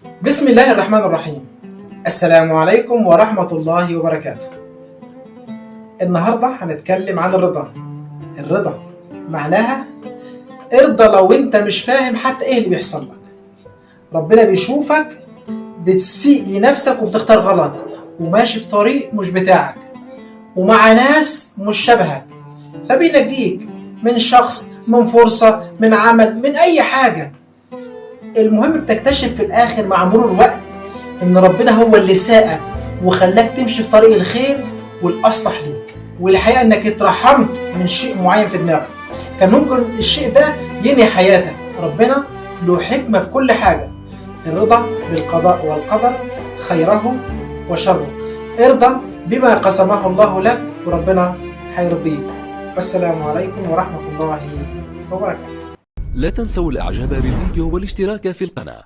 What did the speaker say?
بسم الله الرحمن الرحيم. السلام عليكم ورحمة الله وبركاته. النهاردة هنتكلم عن الرضا. الرضا معناها ارضى لو انت مش فاهم حتى ايه اللي بيحصل لك. ربنا بيشوفك بتسيء لنفسك وبتختار غلط وماشي في طريق مش بتاعك ومع ناس مش شبهك، فبينجيك من شخص، من فرصة، من عمل، من اي حاجة. المهم بتكتشف في الاخر مع مرور الوقت ان ربنا هو اللي ساقك وخلاك تمشي في طريق الخير والاصلح ليك، والحقيقه انك اترحمت من شيء معين في دماغك كان ممكن الشيء ده ينهي حياتك. ربنا له حكمه في كل حاجه. الرضا بالقضاء والقدر خيره وشره. ارضى بما قسمه الله لك وربنا هيرضيك. والسلام عليكم ورحمه الله وبركاته. لا تنسوا الاعجاب بالفيديو والاشتراك في القناة.